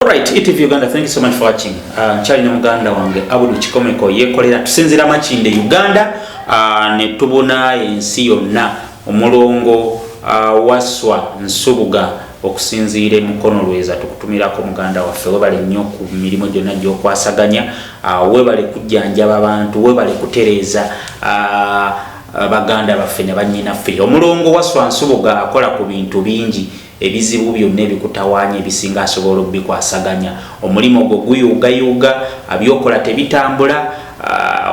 Alright, ETV Uganda, thank you so much for watching. Nchali na muganda wange Abudu Chikomeko yekolera tusinzira machinde Uganda ne tubona ensi yonna omulongo waswa nsubuga okusinzira emukono lweza tukutumirako muganda waffe webale nnyo ku mirimu gyonna gy'okwasaganya webale kujjanjaba abantu webale kutereeza baganda baffe ne bannyinaffe omulongo waswa nsubuga akola ku bintu bingi ebizibu byonna ebikutawaanya ebisinga asobola okubikwasaganya omulimu ogwo guyugayuga abyokola tebitambula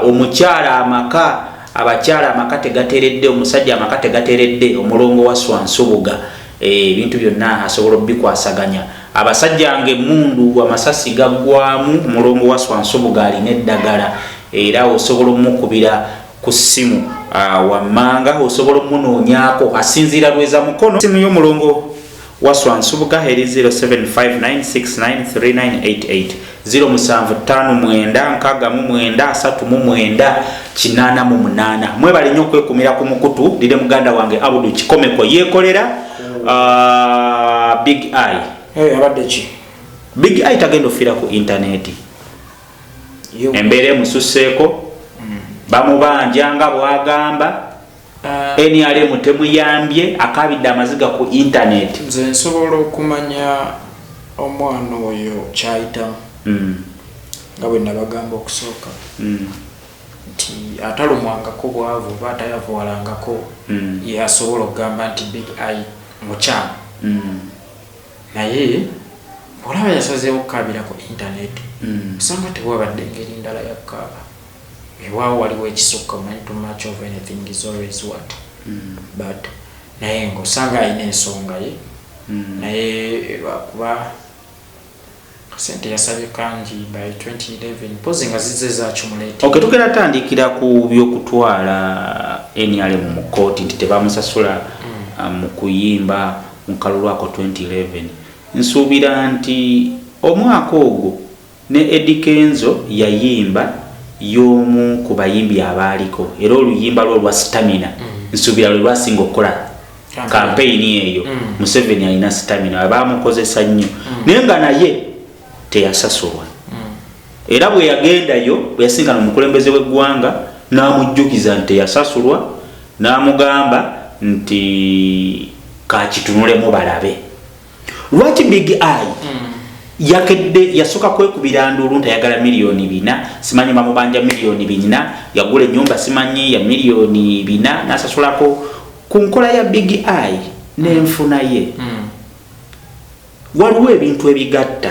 omukyala amaka abakyala amaka tegateredde omusajja amaka tegateredde omulongo waswa nsubuga ebintu byonna asobola okubikwasaganya abasajja nge mundu amasasi gaggwamu omulongo waswa nsubuga alina eddagala era osobola omukubira ku ssimu wammanga osobola omunoonyaako asinziira lweza mukono simu y'omulongo waswa nsubuga eri 0759693988 0759693988 mwebale nnyo okwekumira ku mukutu lire muganda wange Abudu Chikomeko yekolera Big Eye. Abadde ki? Big Eye tagenda ofira ku internet. Embere mususeeko bamubanja nga bwagamba NRM temuyambye akabidde amaziga ku internet. Nze nsobola okumanya omwana oyo kyayita nga bwe nabagamba okusooka nti atalumwangako bwavu oba atayavuwalangako yasobola okugamba nti Big Eye mukyama naye olaba yasazeewo okukabira ku internet osanga tewabadde engeri ndala yakkaaba ewaawo waliwo ekisukka omanyi too much of anything is always what but naye ng'osanga alina ensonga ye naye lwakuba sente yasabye kangi by 2011 pozi nga zize zakimulete okay tugenda tandikira ku byokutwala NRM mu kooti nti tebamusasula mu kuyimba mu kalulu ako 2011 nsuubira nti omwaka ogwo ne Eddie Kenzo yayimba y'omu ku bayimbi abaaliko era oluyimba lwo lwa stamina nsuubira lwe lwasinga okukola kampeyini eyo Museveni alina stamina baamukozesa nnyo naye nga naye teyasasulwa era bwe yagendayo bwe yasinga n'omukulembeze w'eggwanga n'amujjukiza nti teyasasulwa n'amugamba nti kakitunulemu balabe lwaki Big Eye yakedde yasoka kwekubira ndulu ntayagala $4 simanyi bamubanja $4 yagula ennyumba simanyi ya $4 nasasulako ku nkola ya Big Eye n'enfuna ye waliwo ebintu ebigatta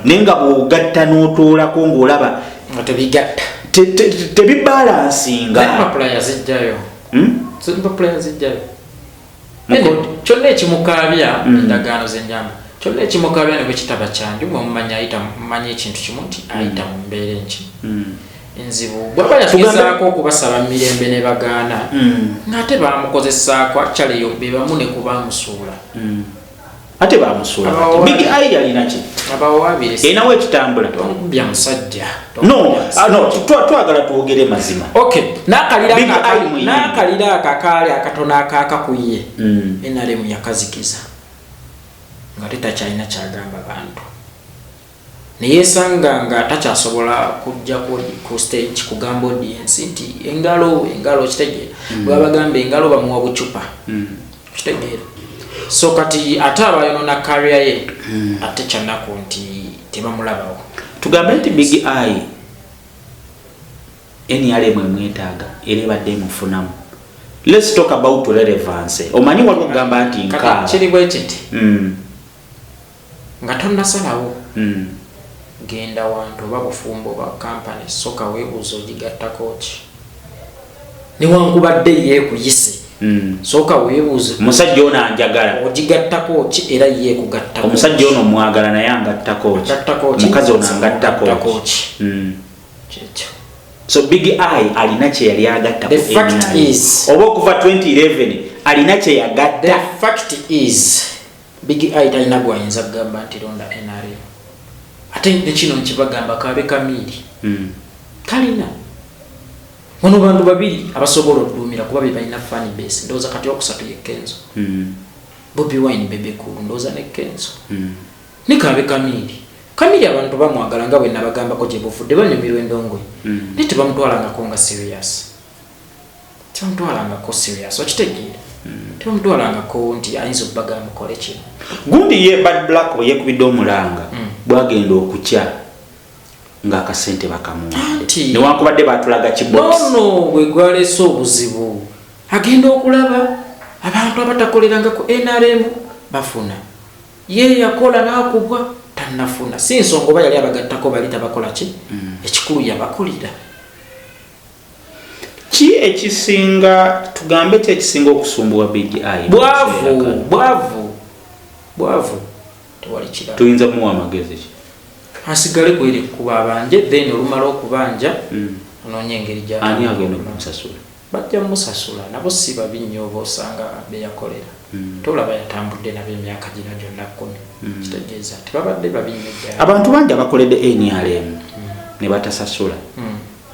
nenga bw'ogatta n'otoolako ng'olaba tebigatta tebibalansinga kyonna ekimukaabya endagaano z'enjamba kyonna ekimukaabya ne bwe kitaba kyandi mumanya ayita mumanya ekintu kimu nti ayita mu mbeera enki enzibu bwaba yagezaako okubasaba mirembe ne bagaana ng'ate baamukozesaako actually yo be bamu ne kubamusuula ate baamusuula Big Eye yalina ki abawaabire erinawo ekitambula bya musajja no twagala twogere mazima okay n'akalira akakaali akatono akaakakuye NRM yakazikiza nga tetakyalina kyagamba bantu neyesanga nga takyasobola kujja ku stage kugamba audience nti engalo kitegeera bwabagamba engalo bamuwa bucupa kitegeera so kati ate abayonona career ye ate kyanaku nti tebamulabawo tugambe nti Big Eye NRM emwetaaga era ebadde emufunamu. Let's talk about relevance. Omanyi waliwo kugamba nti nkaa kiri bwe kiti nga tonnasalawo genda wantu oba bufumbo ba kampani soka weebuuza ogigattako ki newankubadde yeekuyise soka weebuuze omusajja ono anjagala ogigattako ki era yeekugattako omusajja ono mwagala naye angattako ki omukazi ono angattako ki kyekyo. So Big Eye alina kye yali agatta the fact is oba okuva 2011 alina kye yagatta the fact is Big Eye talina gwayinza kugamba nti londa NRM ate nekino nkibagamba kabe kamiri talina wano bantu babiri abasobola okuduumira kuba be balina fan base ndowooza kati okusatu ye Kenzo Bobi Wine Bebe Cool ndowooza ne Kenzo nikabe Kamili abantu bamwagala nga bwe nabagambako gye buvudde banyumirwa endongoyi naye tebamutwalangako nga serious okitegeera tebamutwalangako nti ayinza okubaga mukole kino gundi ye Bad Black bwe yekubidde omulanga bwagenda okukya ng'akasente bakamuwadde newankubadde batulaga kibono bwe gwaleese obuzibu agenda okulaba abantu abatakolerangako NRM bafuna ye yakola n'akubwa tannafuna si nsonga oba yali abagattako bali tabakola ki ekikulu yabakolera ki ekisinga tugambe ki ekisinga okusumbuwa Big Eye bwavu tewali kirala tuyinza muwa amagezi ki asigale kweri kuba abanje then olumala okubanja onoonye engeri ani agenda okumusasula bajja musasula nabo si babi nnyo oba osanga beyakolera tolaba yatambudde nabo emyaka gino gyonna 10 kitegeeza nti babadde babi nnyo ddala abantu bangi abakoledde NRM ne batasasula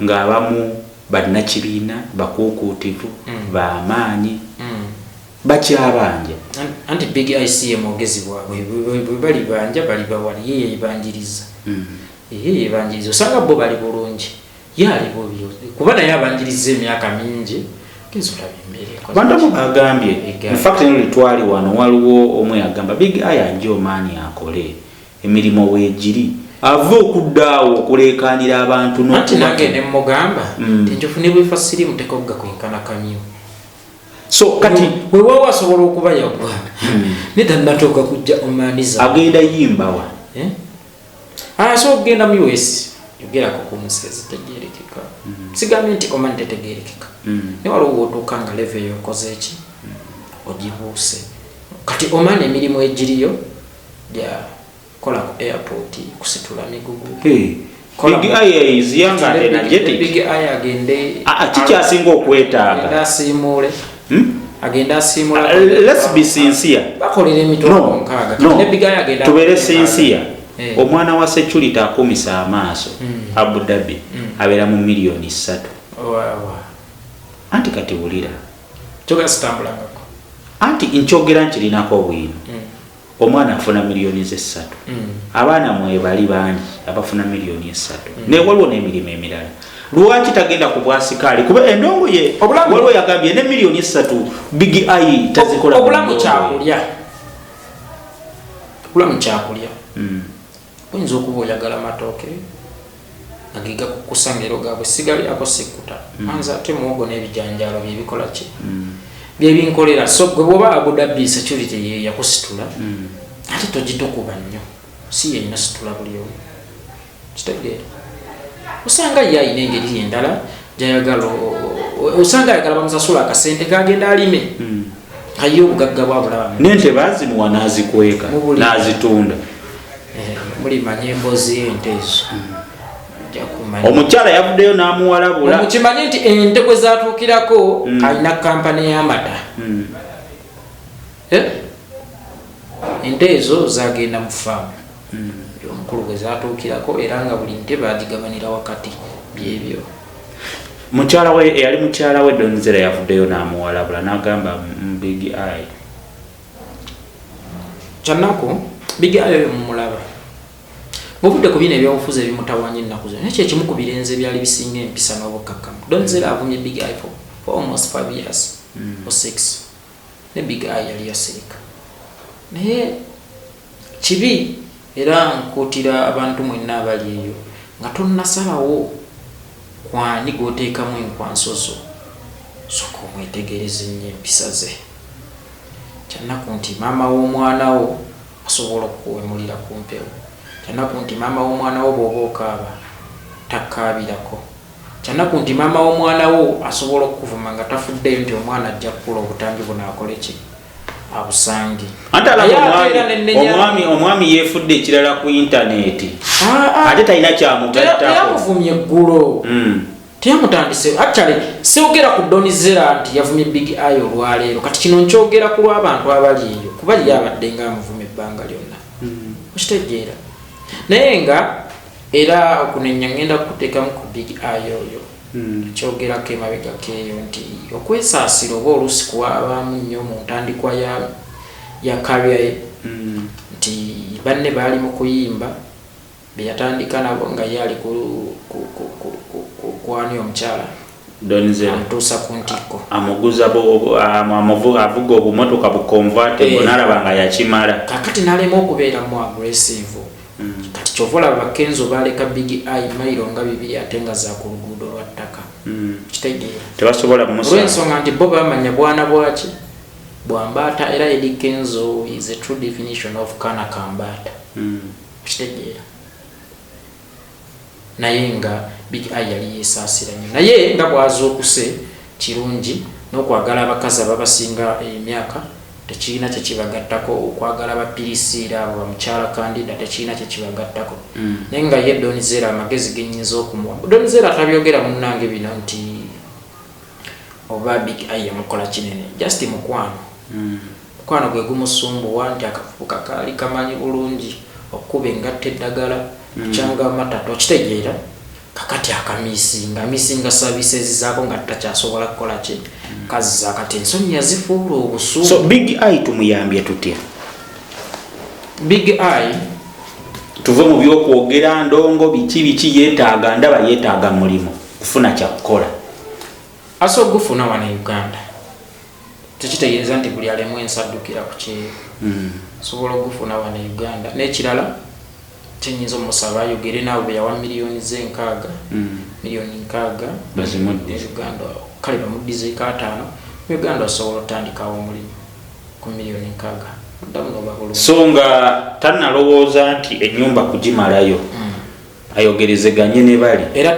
ng'abamu bannakibiina bakuukuutivu bamaanyi bakyabanja anti Big Eye si mwogezi bwabwe bwe bali banja bali bawali ye yebanjiriza osanga bo bali bulungi yali bobyo kuba naye abanjiriza emyaka mingi bantu bagambye in fact litwali wano waliwo omwe agamba Big Eye anje omaani akole emirimu weegiri ava okuddaawo okuleekaanira abantu anti nange ne mmugamba tinjofune bwefa siri mutekogga kwenkana kamyo so kati wewawo asobola okuba yagwa netannatuuka kujja omaaniza agenda yimbawa so okugenda US yogerako ku nsi ezitegeerekeka sigambye nti omani tetegeerekeka ne waliwo otuuka nga leve yokoze eki ogibuuse kati omani emirimu egiriyo gya kola ku airport kusitula migugu Big Eye is young and energetic. Big Eye agende kikyasinga okwetaaga agenda asimula let's be sincere bakolera emitwalo nkaaga ne Big Eye agenda tubere sincere omwana wa security akumisa amaaso Abu Dhabi abeera mu milioni 3 anti kati wulira kyogera sitambulangako anti nkyogera nkirinako obwino omwana afuna milioni 3 abaana mwebali bangi abafuna milioni 3 ne waliwo n'emirimu emirala lwaki tagenda ku bwasikaali kuba endongo ye waliwo yagambye ne milioni 3 Big Eye tazikola obulamu kyakulya oyinza okuba oyagala matooke agiga kukusangero gaabwe sigali ako sikuta anza ate muwogo n'ebijanjaalo byebikola ki byebinkolera so gwe bwoba Abu Dhabi security ye yakusitula ate togitukuba nnyo si yeyina situla buli omu kitegeera osanga ye ayina engeri endala gyayagala osanga ayagala bamusasula akasente kagenda alime aye obugagga bwabulabamu nente bazimuwa n'azikweka n'azitunda muli manye emboozi y'ente ezo omukyala yavuddeyo n'amuwalabula mukimanyi nti ente bwe zatuukirako alina kampani y'amata ente ezo zagenda mu faamu omukulu bwe zatuukirako era nga buli nte bagigabanira wakati byebyo mukyala we eyali mukyala we Donzera yavuddeyo n'amuwalabula n'agamba Big Eye kyannako Big Eye mumulaba obudde ku bino ebyobufuzi ebimutawanya ennaku zino ekyo ekimu ku birenze byali bisinga empisa n'obukkakkamu Donzera avumye Big Eye for almost 5 years or 6 ne Big Eye yali yasirika naye kibi era nkuutira abantu mwenna abali eyo nga tonnasalawo kwani gwoteekamu enkwansozo soka omwetegereze nnyo empisa ze kyanaku nti maama w'omwana wo asobola okuwemulira ku mpewo kyanaku nti maama w'omwana wo bw'oba okaaba takkaabirako kyanaku nti maama w'omwana wo asobola okukuvuma nga tafuddeyo nti omwana ajja kukula obutambi bunaakole ki abusange omwami yeefudde ekirala ku intaneti ate talina kyamugattako teyamuvumye eggulo teyamutandise actually siogera ku Donzera nti yavumye Big Eye olwaleero kati kino nkyogera ku lw'abantu abali eyo kuba ye abadde nga amuvuma ebbanga lyonna okitegeera naye nga era okunenya ngenda kuteekamu ku Big Eye oyo kyogerako emabegako eyo nti okwesaasira oba oluusi kuwabaamu nnyo mu ntandikwa ya career ye nti nti banne baali mu kuyimba beyatandika nabo nga yali kwani omukyala Donizera amutuusa ku ntikko amuguza avuga obumotoka bukonvate bonalaba nga yakimala kakati nalema okubeera mu aggressive kati kyovola bakenzo baleka Big Eye mailo nga 2 ate nga za ku luguudo lwa ttaka kitegeera tebasobola kumusa olw'ensonga nti bo bamanya bwana bwaki bwambaata era Eddie Kenzo is a true definition of kana kambata kitegeera naye nga Big Eye yali yesaasira nnyo naye nga bw'azuukuse kirungi n'okwagala abakazi ababasinga emyaka tekirina kye kibagattako okwagala abapirisiira abo bamukyala Kandida tekirina kye kibagattako naye nga ye Donizera amagezi genyinza okumuwa Donizera tabyogera munnange bino nti oba Big Eye yamukola kinene just mukwano mukwano gwe gumusumbuwa nti akafuuka kaali kamanyi bulungi okuba engatta eddagala kyanga matatu okitegeera kakati akamisinga services zaako nga takyasobola kukola ki kazi zakati ensonyi yazifuula obusuubu. So Big Eye tumuyambye tutya? Big Eye tuve mu byokwogera ndongo biki yeetaaga ndaba yeetaaga mulimu kufuna kyakukola aso gufuna wano Uganda tekitegeeza nti buli alemu ensaddukira ku kyeyo sobola okufuna wano Uganda n'ekirala kyenyinza omusaba ayogere naawe beyawa miliyoni z'enkaaga miliyoni nkaaga bazimudde Uganda kale bamuddize kaataano Uganda osobola otandikawo omulimu ku miliyoni nkaaga oddamu noba bulungi so nga tannalowooza nti ennyumba kugimalayo ayogerezeganye ne bali era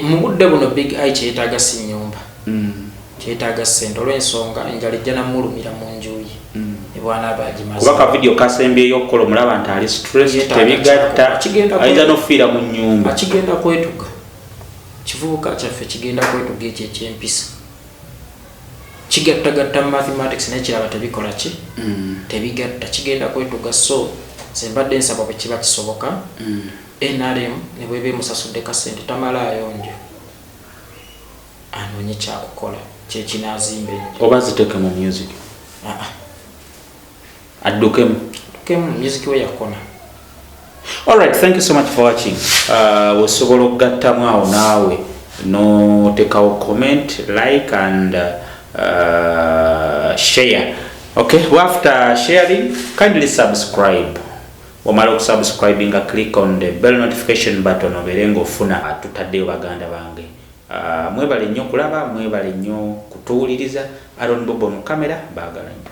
mu budde buno Big Eye kyetaaga si nnyumba kyetaaga ssente olw'ensonga enjala ejja namulumira mu njuyi ebwana bagimaze kubaka video kasembyeyo okukola omulaba nti ali stress tebigatta ayinza n'okufiira mu nnyumba akigenda kwetuga kivubuka kyaffe kigenda kwetuga ekyo ekyempisa kigattagatta mathematics n'ekiraba tebikola ki tebigatta kigenda kwetuga so sembadde nsaba bwe kiba kisoboka NRM ne bweba emusasudde kasente tamalaayo njo anoonye kyakukola kyekinazimba oba ziteeke mu music addukemu music we yakona. Alright, thank you so much for watching. Osobola okugattamu awo naawe noteekawo comment, like and share. Okay, after sharing, kindly subscribe. Wamala okusubscribinga, click on the bell notification button obeere ng'ofuna tutaddeyo baganda bange. Mwebale nnyo kulaba, mwebale nnyo kutuwuliriza. Aaron Bobo mu kamera, baagala nnyo.